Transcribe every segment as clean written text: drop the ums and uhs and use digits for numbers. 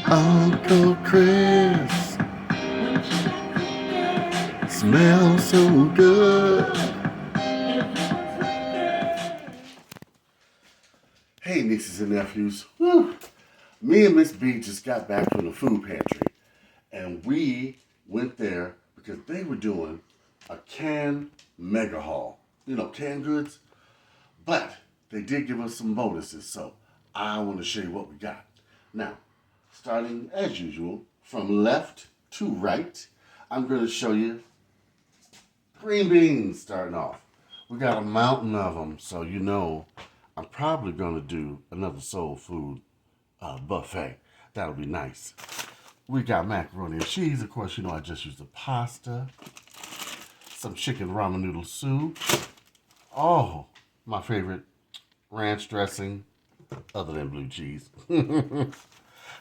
Uncle Chris smells so good. Hey, nieces and nephews. Whew. Me and Miss B just got back from the food pantry, and we went there because they were doing a canned mega haul. You know, canned goods. But they did give us some bonuses, so I want to show you what we got. Now, starting as usual from left to right, I'm going to show you green beans starting off. We got a mountain of them, so you know I'm probably going to do another soul food buffet. That'll be nice. We got macaroni and cheese. Of course, you know I just used the pasta. Some chicken ramen noodle soup. Oh, my favorite ranch dressing, other than blue cheese.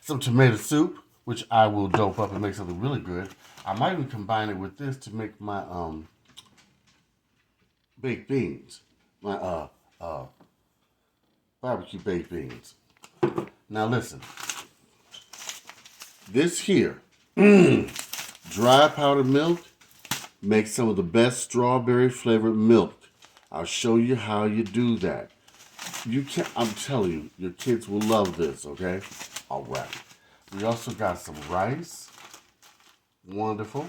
Some tomato soup, which I will dope up and make something really good. I might even combine it with this to make my baked beans, my barbecue baked beans. Now listen, this here, dry powdered milk makes some of the best strawberry flavored milk. I'll show you how you do that. I'm telling you, your kids will love this, okay? All right. We also got some rice. Wonderful.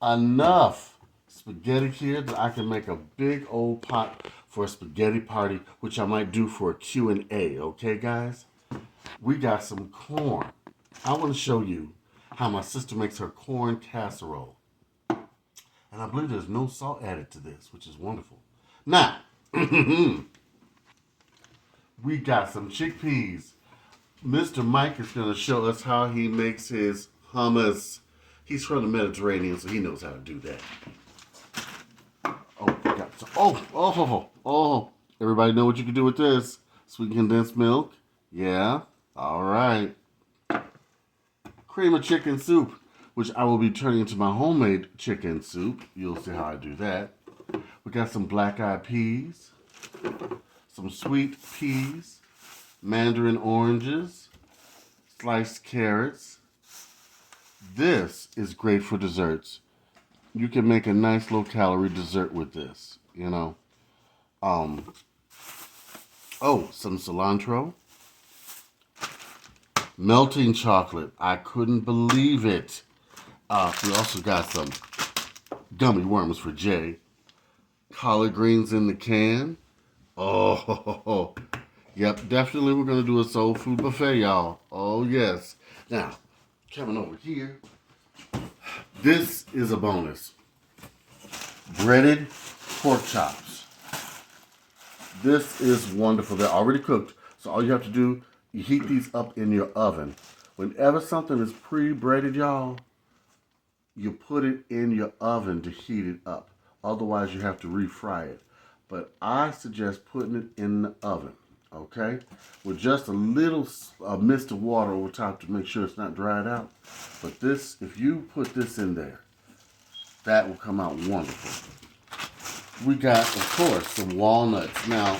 Enough spaghetti here that I can make a big old pot for a spaghetti party, which I might do for a Q&A, okay, guys? We got some corn. I want to show you how my sister makes her corn casserole. And I believe there's no salt added to this, which is wonderful. Now, we got some chickpeas. Mr. Mike is going to show us how he makes his hummus. He's from the Mediterranean, so he knows how to do that. Oh. Everybody know what you can do with this? Sweet condensed milk. Yeah. All right. Cream of chicken soup, which I will be turning into my homemade chicken soup. You'll see how I do that. We got some black-eyed peas, some sweet peas, mandarin oranges, sliced carrots. This is great for desserts. You can make a nice low-calorie dessert with this, you know. Some cilantro, melting chocolate. I couldn't believe it. We also got some gummy worms for Jay. Collard greens in the can. Oh, yep, definitely we're going to do a soul food buffet, y'all. Oh, yes. Now, coming over here, this is a bonus. Breaded pork chops. This is wonderful. They're already cooked, so all you have to do, you heat these up in your oven. Whenever something is pre-breaded, y'all, you put it in your oven to heat it up. Otherwise, you have to refry it. But I suggest putting it in the oven, okay? With just a little mist of water over top to make sure it's not dried out. But this, if you put this in there, that will come out wonderful. We got, of course, some walnuts. Now,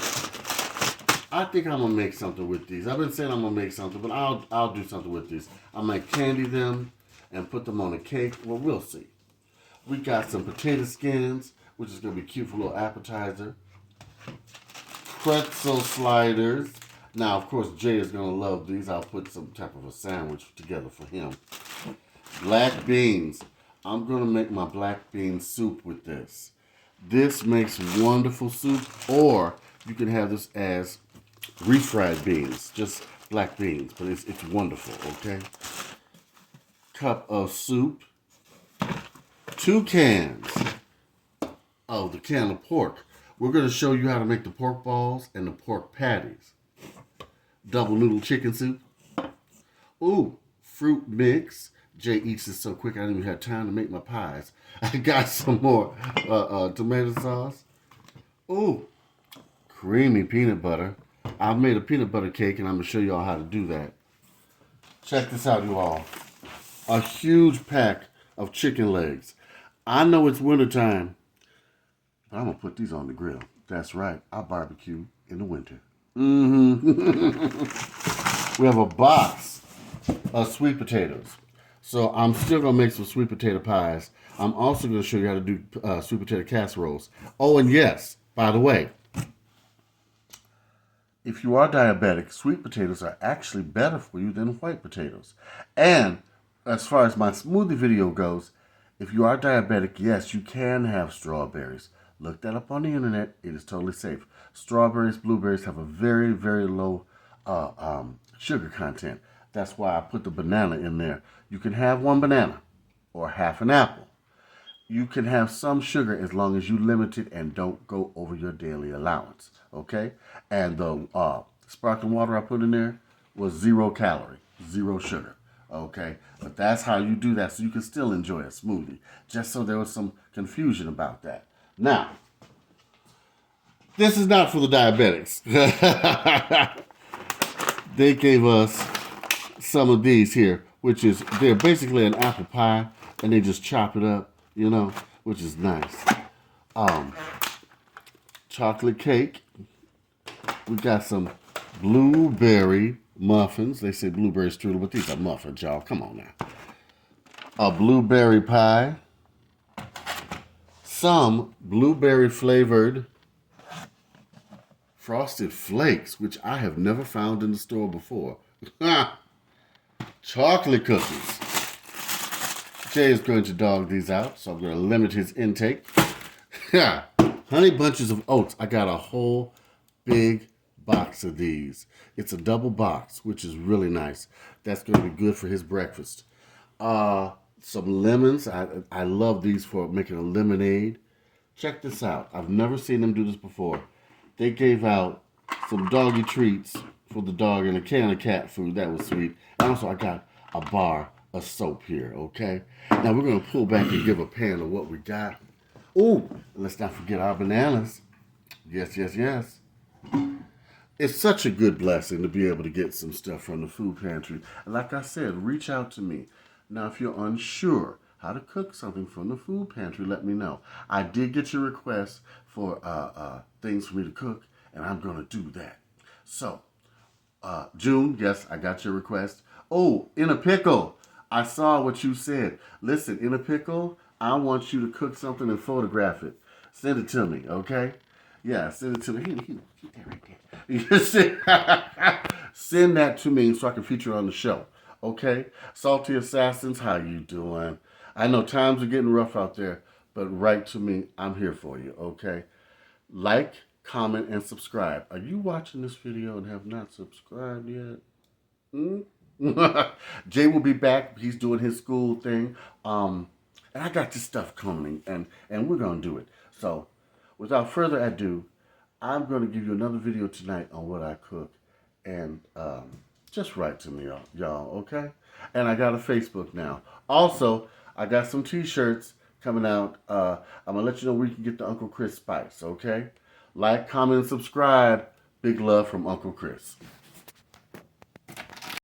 I think I'm gonna make something with these. I've been saying I'm gonna make something, but I'll do something with these. I might candy them and put them on a cake. Well, we'll see. We got some potato skins, which is gonna be cute for a little appetizer. Pretzel sliders. Now, of course, Jay is gonna love these. I'll put some type of a sandwich together for him. Black beans. I'm gonna make my black bean soup with this. This makes wonderful soup, or you can have this as refried beans, just black beans, but it's wonderful, okay? Cup of soup, 2 cans of the can of pork. We're going to show you how to make the pork balls and the pork patties. Double noodle chicken soup. Ooh, fruit mix. Jay eats this so quick I didn't even have time to make my pies. I got some more tomato sauce. Ooh, creamy peanut butter. I've made a peanut butter cake and I'm going to show you all how to do that. Check this out, you all. A huge pack of chicken legs. I know it's wintertime, but I'm going to put these on the grill. That's right. I barbecue in the winter. We have a box sweet potatoes. So I'm still going to make some sweet potato pies. I'm also going to show you how to do sweet potato casseroles. Oh, and yes, by the way, if you are diabetic, sweet potatoes are actually better for you than white potatoes. And as far as my smoothie video goes, if you are diabetic, yes, you can have strawberries. Look that up on the internet. It is totally safe. Strawberries, blueberries have a very, very low sugar content. That's why I put the banana in there. You can have one banana or half an apple. You can have some sugar as long as you limit it and don't go over your daily allowance. Okay? And the sparkling water I put in there was 0 calorie, 0 sugar. Okay? But that's how you do that so you can still enjoy a smoothie. Just so there was some confusion about that. Now, this is not for the diabetics. They gave us some of these here, which is, they're basically an apple pie, and they just chop it up, you know, which is nice. Chocolate cake. We got some blueberry muffins. They say blueberry strudel, but these are muffins, y'all. Come on now. A blueberry pie. Some blueberry flavored Frosted Flakes, which I have never found in the store before. Chocolate cookies. Jay is going to dog these out, so I'm going to limit his intake. Honey bunches of oats. I got a whole big box of these. It's a double box, which is really nice. That's going to be good for his breakfast. Some lemons. I love these for making a lemonade. Check this out. I've never seen them do this before. They gave out some doggy treats for the dog and a can of cat food. That was sweet. And also I got a bar of soap here, okay? Now we're going to pull back and give a pan of what we got. Oh, let's not forget our bananas. Yes, yes, yes. It's such a good blessing to be able to get some stuff from the food pantry. And like I said, reach out to me. Now, if you're unsure how to cook something from the food pantry, let me know. I did get your request for things for me to cook, and I'm going to do that. So, June, yes, I got your request. Oh, in a pickle. I saw what you said. Listen, in a pickle, I want you to cook something and photograph it. Send it to me, okay? Yeah, send it to me. Keep that right there. Send that to me so I can feature it on the show, okay? Salty Assassins, how you doing? I know times are getting rough out there, but write to me. I'm here for you, okay? Like, comment, and subscribe. Are you watching this video and have not subscribed yet? Jay will be back. He's doing his school thing. And I got this stuff coming, and we're going to do it. So, without further ado, I'm going to give you another video tonight on what I cook. And just write to me, y'all, okay? And I got a Facebook now. Also, I got some t-shirts coming out. I'm going to let you know where you can get the Uncle Chris Spice, okay? Like, comment, and subscribe. Big love from Uncle Chris.